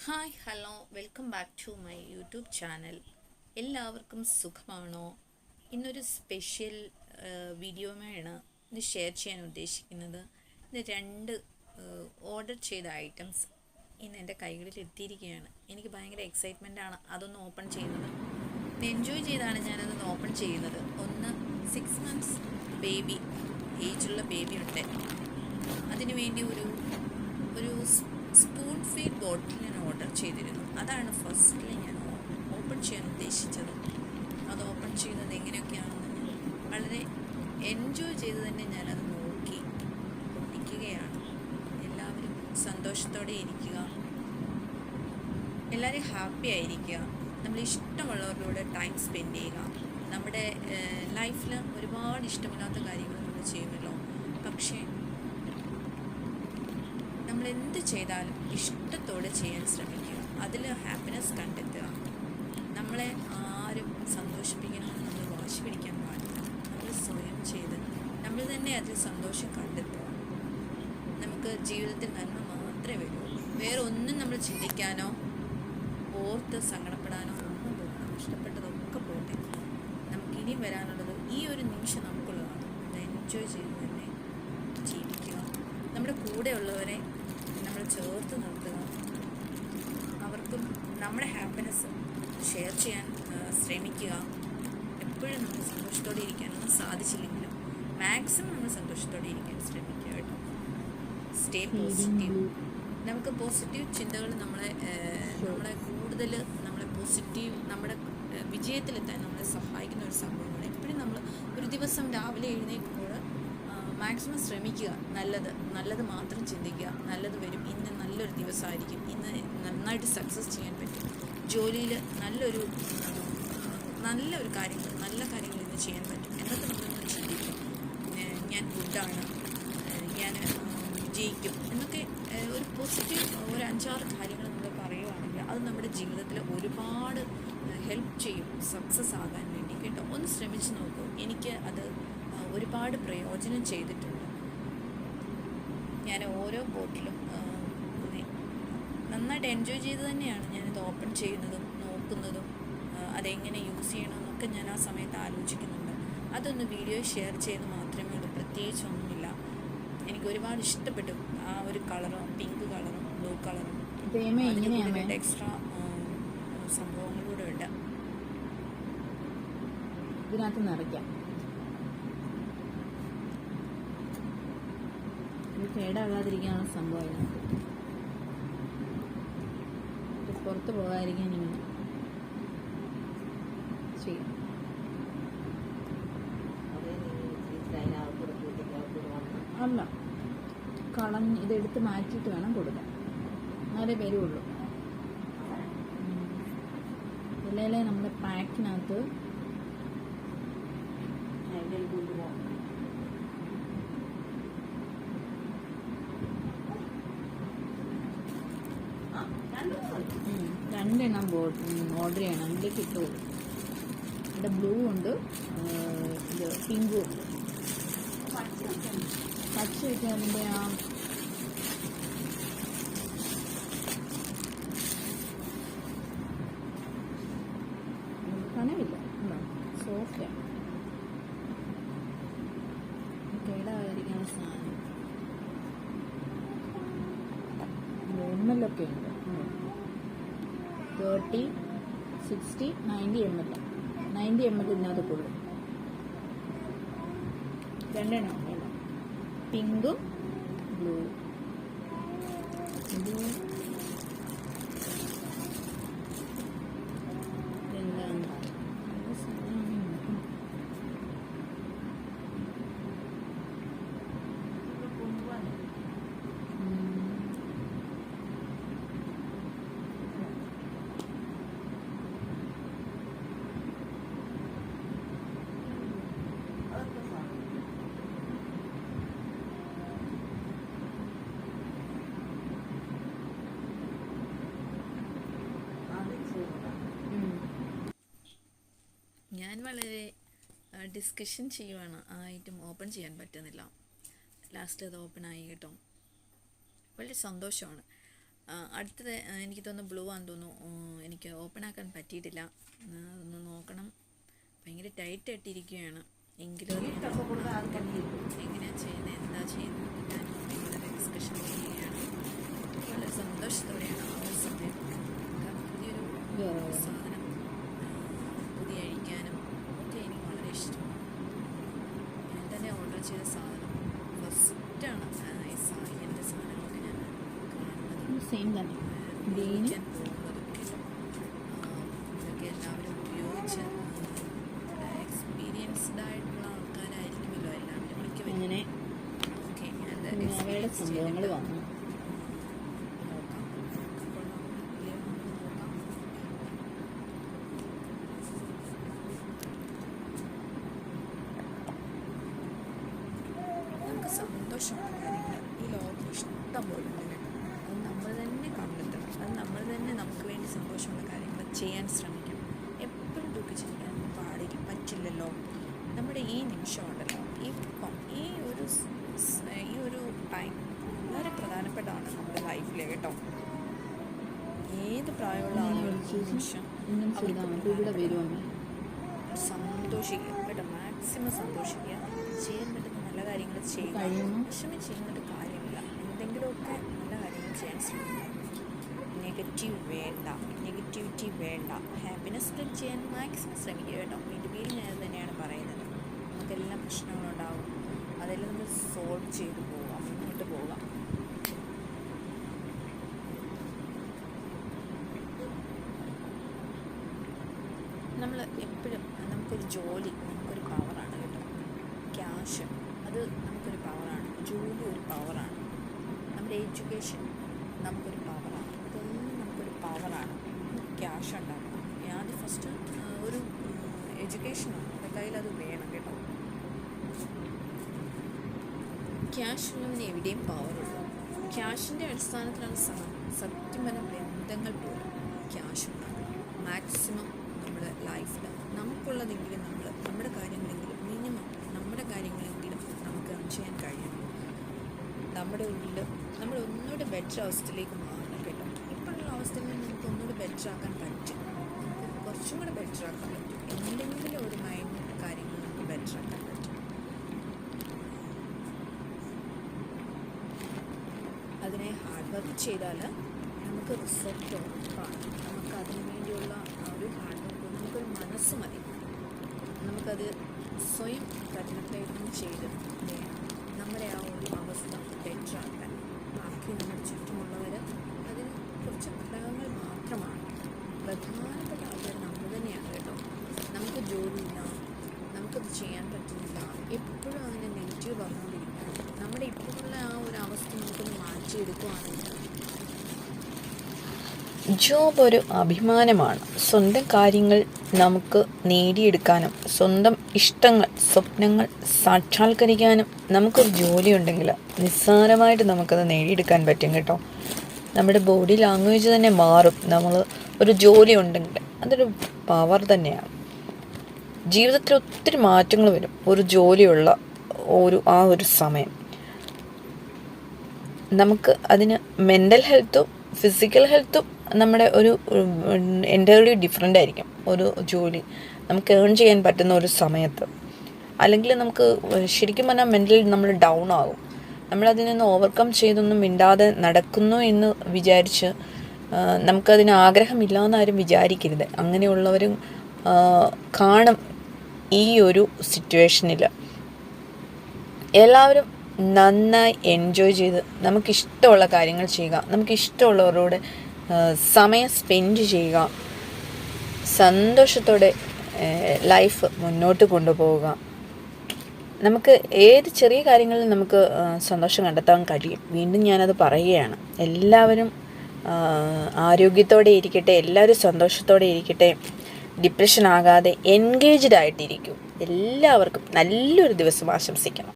Hi hello welcome back to my YouTube channel. എല്ലാവർക്കും സുഖമാണോ? ഇന്നൊരു സ്പെഷ്യൽ വീഡിയോയാണ് ഇന്ന് ഷെയർ ചെയ്യാൻ ഉദ്ദേശിക്കുന്നത്. ഇന്ന് രണ്ട് ഓർഡർ ചെയ്ത ഐറ്റംസ് ഇന്ന് എൻ്റെ കൈകളിൽ എത്തിയിരിക്കുകയാണ്. എനിക്ക് ഭയങ്കര എക്സൈറ്റ്മെൻ്റ് ആണ് അതൊന്ന് ഓപ്പൺ ചെയ്യുന്നത്. എൻജോയ് ചെയ്താണ് ഞാനതൊന്ന് ഓപ്പൺ ചെയ്യുന്നത്. ഒന്ന് 6 months ബേബി ഏജുള്ള ബേബി ഉണ്ട്. അതിനു വേണ്ടി ഒരു സ്പൂൺ ഫീഡ് ബോട്ടിൽ ഞാൻ ഓർഡർ ചെയ്തിരുന്നു. അതാണ് ഫസ്റ്റിൽ ഞാൻ ഓപ്പൺ ചെയ്യാൻ ഉദ്ദേശിച്ചത്. അത് ഓപ്പൺ ചെയ്യുന്നത് എങ്ങനെയൊക്കെയാണെന്ന് ഞാൻ വളരെ എൻജോയ് ചെയ്ത് തന്നെ ഞാനത് നോക്കി പൊട്ടിക്കുകയാണ്. എല്ലാവരും സന്തോഷത്തോടെ ഇരിക്കുക, എല്ലാവരും ഹാപ്പി ആയിരിക്കുക, നമ്മൾ ഇഷ്ടമുള്ളവരുടെ ടൈം സ്പെൻഡ് ചെയ്യുക. നമ്മുടെ ലൈഫിൽ ഒരുപാട് ഇഷ്ടമില്ലാത്ത കാര്യങ്ങൾ നമ്മൾ ചെയ്യുമല്ലോ, പക്ഷേ നമ്മൾ എന്ത് ചെയ്താലും ഇഷ്ടത്തോടെ ചെയ്യാൻ ശ്രമിക്കുക, അതിൽ ഹാപ്പിനെസ് കണ്ടെത്തുക. നമ്മളെ ആരും സന്തോഷിപ്പിക്കണമെന്ന് നമ്മൾ വാശി പിടിക്കാൻ പാടില്ല. നമ്മൾ സ്വയം ചെയ്ത് നമ്മൾ തന്നെ അതിൽ സന്തോഷം കണ്ടെത്തുക. നമുക്ക് ജീവിതത്തിൽ നന്മ മാത്രമേ വരുള്ളൂ. വേറെ ഒന്നും നമ്മൾ ചിന്തിക്കാനോ ഓർത്ത് സങ്കടപ്പെടാനോ ഒന്നും പോകണം. ഇഷ്ടപ്പെട്ടതൊക്കെ പോട്ടെ. നമുക്കിനി വരാനുള്ളത് ഈ ഒരു നിമിഷം നമുക്കുള്ളതാണ്. അത് എൻജോയ് ചെയ്ത് തന്നെ ജീവിക്കുക. നമ്മുടെ കൂടെയുള്ളവരെ നമ്മൾ ചേർത്ത് നിർത്തുക. അവർക്കും നമ്മുടെ ഹാപ്പിനെസ് ഷെയർ ചെയ്യാൻ ശ്രമിക്കുക. എപ്പോഴും നമുക്ക് സന്തോഷത്തോടെ ഇരിക്കാനൊന്നും സാധിച്ചില്ലെങ്കിലും മാക്സിമം നമ്മൾ സന്തോഷത്തോടെ ഇരിക്കാൻ ശ്രമിക്കുക കേട്ടോ. Stay positive. നമുക്ക് പോസിറ്റീവ് ചിന്തകൾ നമ്മളെ കൂടുതൽ നമ്മളെ പോസിറ്റീവ് നമ്മുടെ വിജയത്തിലെത്താൻ നമ്മളെ സഹായിക്കുന്ന ഒരു സംഭവമാണ്. എപ്പോഴും നമ്മൾ ഒരു ദിവസം രാവിലെ എഴുന്നേൽക്കുമ്പോൾ മാക്സിമം ശ്രമിക്കുക. നല്ലത് മാത്രം ചിന്തിക്കുക. നല്ലത് വരും. ഇന്ന് നല്ലൊരു ദിവസമായിരിക്കും. ഇന്ന് നന്നായിട്ട് സക്സസ് ചെയ്യാൻ പറ്റും. ജോലിയിൽ നല്ലൊരു കാര്യങ്ങൾ നല്ല കാര്യങ്ങൾ ഇന്ന് ചെയ്യാൻ പറ്റും എന്നൊക്കെ നമ്മളൊന്ന് ചിന്തിക്കും. ഞാൻ ഗുഡാണ്, ഞാൻ വിജയിക്കും എന്നൊക്കെ ഒരു പോസിറ്റീവ് ഒരു 5-6 കാര്യങ്ങൾ നമ്മൾ പറയുകയാണെങ്കിൽ അത് നമ്മുടെ ജീവിതത്തിൽ ഒരുപാട് ഹെൽപ്പ് ചെയ്യും സക്സസ് ആകാൻ വേണ്ടി കേട്ടോ. ഒന്ന് ശ്രമിച്ച് നോക്കൂ. എനിക്ക് അത് ഒരുപാട് പ്രയോജനം ചെയ്തിട്ടുണ്ട്. ഞാൻ ഓരോ ബോട്ടിലും നന്നായിട്ട് എൻജോയ് ചെയ്ത് തന്നെയാണ് ഞാനിത് ഓപ്പൺ ചെയ്യുന്നതും നോക്കുന്നതും അതെങ്ങനെ യൂസ് ചെയ്യണമെന്നൊക്കെ ഞാൻ ആ സമയത്ത് ആലോചിക്കുന്നുണ്ട്. അതൊന്ന് വീഡിയോ ഷെയർ ചെയ്ത് മാത്രമേ ഉള്ളൂ. പ്രത്യേകിച്ചൊന്നുമില്ല. എനിക്ക് ഒരുപാട് ഇഷ്ടപ്പെട്ടു ആ ഒരു കളറും, പിങ്ക് കളറും ബ്ലൂ കളറും. എക്സ്ട്രാ സംഭവങ്ങളൂടെ ഉണ്ട്. ഇതിനകത്ത് നിറയ്ക്കാം. ഇത് കേടാകാതിരിക്കാനുള്ള സംഭവം ഇതിനകത്ത്. പുറത്ത് പോകാതിരിക്കാൻ ഇങ്ങനെ ചെയ്യാം. അല്ല, ഇതെടുത്ത് മാറ്റിയിട്ട് വേണം കൊടുക്കാൻ. എന്നാലേ വരുള്ളൂ. ഇല്ലല്ലേ നമ്മുടെ പാക്കിനകത്ത് രണ്ടെണ്ണം ഓർഡർ ചെയ്യണം. ഇതിലേക്ക് ഇട്ട് കൊടുക്കും. ഇവിടെ ബ്ലൂ ഉണ്ട്, ഇത് പിങ്കും ഉണ്ട്. പച്ച വെച്ചാൽ അതിൻ്റെ ആ കനവില്ല, സോഫ്റ്റാണ്. കേടാകാതിരിക്കാൻ സാധനം എമ്മലൊക്കെ ഉണ്ട്. 30, 60, 90 ml. 90 ml ഇതിനകത്ത് കൊള്ളും. രണ്ടെണ്ണം വേണ്ട, പിങ്കും ബ്ലൂ. ഇത് എന്താണ് ഞാൻ വളരെ ഡിസ്കഷൻ ചെയ്യുവാണ്. ആ ഐറ്റം ഓപ്പൺ ചെയ്യാൻ പറ്റുന്നില്ല. ലാസ്റ്റ് അത് ഓപ്പൺ ആയി കേട്ടോ. വളരെ സന്തോഷമാണ്. അടുത്തത് എനിക്ക് തോന്നുന്നു ബ്ലൂ ആണെന്ന് തോന്നുന്നു. എനിക്ക് ഓപ്പൺ ആക്കാൻ പറ്റിയിട്ടില്ല. ഒന്ന് നോക്കണം. ഭയങ്കര ടൈറ്റ് ആയിട്ടിരിക്കുകയാണ്. എങ്കിലും എങ്ങനെയാണ് ചെയ്യുന്നത്, എന്താ ചെയ്യുന്നത് ഞാൻ വളരെ ഡിസ്കഷൻ ചെയ്യുകയാണ്. വളരെ സന്തോഷത്തോടെയാണ് ആ ഒരു സമയം. കാരണം പുതിയൊരു സാധനം പുതിയ അഴിക്കാനും ഒക്കെ എനിക്ക് വളരെ ഇഷ്ടമാണ്. ഞാൻ തന്നെ ഓർഡർ ചെയ്ത സാധനം ഫസ്റ്റാണ് ഇങ്ങനത്തെ സാധനങ്ങളൊക്കെ ഞാൻ കാണുന്നത്, സെയിം തന്നെ ഉപയോഗിക്കാൻ പോകുന്നതും. ഇതൊക്കെ എല്ലാവരും ഉപയോഗിച്ച് എക്സ്പീരിയൻസ്ഡ് ആയിട്ടുള്ള ആൾക്കാരായിരിക്കുമല്ലോ എല്ലാവരും മിക്കവരും. അങ്ങനെ ഓക്കെ, ഞാൻ അവയുടെ സംഭവങ്ങൾ വന്നു. നോക്കാം. അപ്പോൾ നോക്കാം. നമുക്ക് സന്തോഷമുള്ള കാര്യങ്ങൾ ഈ ലോകത്തിൽ ഇഷ്ടം പോലെ ഉണ്ട് കേട്ടോ. അത് നമ്മൾ തന്നെ കണ്ടെത്തണം. അത് നമ്മൾ തന്നെ നമുക്ക് വേണ്ടി സന്തോഷമുള്ള കാര്യങ്ങൾ ചെയ്യാൻ ശ്രമിക്കണം. എപ്പോഴും ദുഃഖിച്ചിരിക്കാൻ പറ്റില്ലല്ലോ. നമ്മുടെ ഈ നിമിഷം ഉണ്ടല്ലോ, ഇപ്പം ഈ ഒരു ടൈം വളരെ പ്രധാനപ്പെട്ടതാണ് നമ്മുടെ ലൈഫിൽ കേട്ടോ. ഏത് പ്രായമുള്ള ആളുകൾക്ക് ഈ നിമിഷം സന്തോഷിക്കുക കേട്ടോ. മാക്സിമം സന്തോഷിക്കുക. ചെയ്യാൻ പറ്റുന്ന നല്ല കാര്യങ്ങൾ ചെയ്യുക. വിഷമം ചെയ്യുന്നൊരു കാര്യമില്ല. എന്തെങ്കിലുമൊക്കെ നല്ല കാര്യങ്ങൾ ചെയ്യാൻ ശ്രമിക്കുക. നെഗറ്റിവിറ്റി വേണ്ട. ഹാപ്പിനെസ് സ്പ്രെഡ് ചെയ്യാൻ മാക്സിമം ശ്രമിക്കുക കേട്ടോ. വീണ്ടും ഞാൻ തന്നെയാണ് പറയുന്നത്. നമുക്കെല്ലാം പ്രശ്നങ്ങളുണ്ടാവും, അതെല്ലാം നമ്മൾ സോൾവ് ചെയ്ത് പോവാം, മുന്നോട്ട് പോകാം. നമ്മൾ എപ്പോഴും നമുക്കൊരു ജോലി നമുക്കൊരു പവറാണ് കേട്ടോ. ക്യാഷ് അത് നമുക്കൊരു പവറാണ്. ജോലി ഒരു പവറാണ്. നമ്മുടെ എഡ്യൂക്കേഷൻ നമുക്കൊരു പവറാണ്. ഇതൊന്നും നമുക്കൊരു പവറാണ്. ക്യാഷ് ഉണ്ടാക്കണം. ആദ്യം ഫസ്റ്റ് ഒരു എഡ്യൂക്കേഷനാണ് നമ്മുടെ കയ്യിൽ, അത് വേണം കേട്ടോ. ക്യാഷ് ഉള്ളവന് എവിടെയും പവറുള്ളൂ. ക്യാഷിൻ്റെ അടിസ്ഥാനത്തിലാണ് സത്യം പറഞ്ഞ ബന്ധങ്ങൾ പോലും ക്യാഷ് ഉണ്ടാക്കണം. മാക്സിമം നമ്മുടെ ലൈഫിൽ നമുക്കുള്ളതെങ്കിലും നമ്മുടെ കാര്യങ്ങളെങ്കിലും മിനിമം നമ്മുടെ കാര്യങ്ങളെങ്കിലും നമുക്ക് ചെയ്യാൻ കഴിയണം. നമ്മുടെ ഉള്ളിൽ നമ്മൾ ഒന്നുകൂടെ ബെറ്റർ അവസ്ഥയിലേക്ക് മാറണം കേട്ടോ. ഇപ്പോഴുള്ള അവസ്ഥയിൽ നിന്ന് നമുക്ക് ഒന്നുകൂടെ ബെറ്റർ ആക്കാൻ പറ്റും. നമുക്ക് കുറച്ചും കൂടെ ബെറ്റർ ആക്കാൻ പറ്റും. എന്തെങ്കിലും ഒരു മൈൻഡ് കാര്യങ്ങൾ നമുക്ക് ബെറ്റർ ആക്കാൻ പറ്റും. അതിനെ ഹാർഡ് വർക്ക് ചെയ്താൽ നമുക്ക് റിസൾട്ട് ഉറപ്പാണ്. നമുക്ക് അതിനു വേണ്ടിയുള്ള ഒരു ഹാർഡ് വർക്ക്, നമുക്കൊരു മനസ്സ് മതി. നമുക്കത് സ്വയം കഠിനപ്രയത്നം ചെയ്ത് വേണം നമ്മുടെ ആ ഒരു അവസ്ഥ ബെറ്ററാക്കാൻ. ബാക്കി നമ്മുടെ ചുറ്റുമുള്ളവർ അതിന് കുറച്ച് ഘടകങ്ങൾ മാത്രമാണ്. പ്രധാനപ്പെട്ട ആൾക്കാർ നമ്മൾ തന്നെയാണ് കേട്ടോ. നമുക്ക് ജോലിയില്ല, നമുക്കത് ചെയ്യാൻ പറ്റുന്നില്ല, എപ്പോഴും അങ്ങനെ നെഗറ്റീവ് പറഞ്ഞുകൊണ്ടിരിക്കുകയാണ്. നമ്മുടെ ഇപ്പോഴുള്ള ആ ഒരു അവസ്ഥ നമുക്കൊന്ന് മാറ്റിയെടുക്കുകയാണെങ്കിൽ ജോബ് ഒരു അഭിമാനമാണ്. സ്വന്തം കാര്യങ്ങൾ നമുക്ക് നേടിയെടുക്കാനും സ്വന്തം ഇഷ്ടങ്ങൾ സ്വപ്നങ്ങൾ സാക്ഷാത്കരിക്കാനും നമുക്കൊരു ജോലി ഉണ്ടെങ്കിൽ നിസ്സാരമായിട്ട് നമുക്കത് നേടിയെടുക്കാൻ പറ്റും കേട്ടോ. നമ്മുടെ ബോഡി ലാംഗ്വേജ് തന്നെ മാറും. നമ്മൾ ഒരു ജോലി ഉണ്ടെങ്കിൽ അതൊരു പവർ തന്നെയാണ്. ജീവിതത്തിൽ ഒത്തിരി മാറ്റങ്ങൾ വരും ഒരു ജോലിയുള്ള ആ ഒരു സമയം. നമുക്ക് അതിന് മെൻ്റൽ ഹെൽത്തും ഫിസിക്കൽ ഹെൽത്തും നമ്മുടെ ഒരു എൻ്റയർലി ഡിഫറെൻ്റ് ആയിരിക്കും. ഒരു ജോലി നമുക്ക് ഏൺ ചെയ്യാൻ പറ്റുന്ന ഒരു സമയത്ത്, അല്ലെങ്കിൽ നമുക്ക് ശരിക്കും പറഞ്ഞാൽ മെൻ്റലി നമ്മൾ ഡൗൺ ആകും. നമ്മളതിൽ നിന്ന് ഓവർകം ചെയ്തൊന്നും മിണ്ടാതെ നടക്കുന്നു എന്ന് വിചാരിച്ച് നമുക്കതിന് ആഗ്രഹമില്ലാന്ന് ആരും വിചാരിക്കരുത്. അങ്ങനെയുള്ളവരും കാണും ഈ ഒരു സിറ്റുവേഷനിൽ. എല്ലാവരും നന്നായി എൻജോയ് ചെയ്ത് നമുക്കിഷ്ടമുള്ള കാര്യങ്ങൾ ചെയ്യുക, നമുക്കിഷ്ടമുള്ളവരോട് സമയം സ്പെൻഡ് ചെയ്യുക, സന്തോഷത്തോടെ ലൈഫ് മുന്നോട്ട് കൊണ്ടുപോവുക. നമുക്ക് ഏത് ചെറിയ കാര്യങ്ങളിൽ നമുക്ക് സന്തോഷം കണ്ടെത്താൻ കഴിയും. വീണ്ടും ഞാനത് പറയുകയാണ്. എല്ലാവരും ആരോഗ്യത്തോടെ ഇരിക്കട്ടെ, എല്ലാവരും സന്തോഷത്തോടെ ഇരിക്കട്ടെ, ഡിപ്രഷൻ ആകാതെ എൻഗേജ്ഡ് ആയിട്ടിരിക്കും. എല്ലാവർക്കും നല്ലൊരു ദിവസം ആശംസിക്കണം.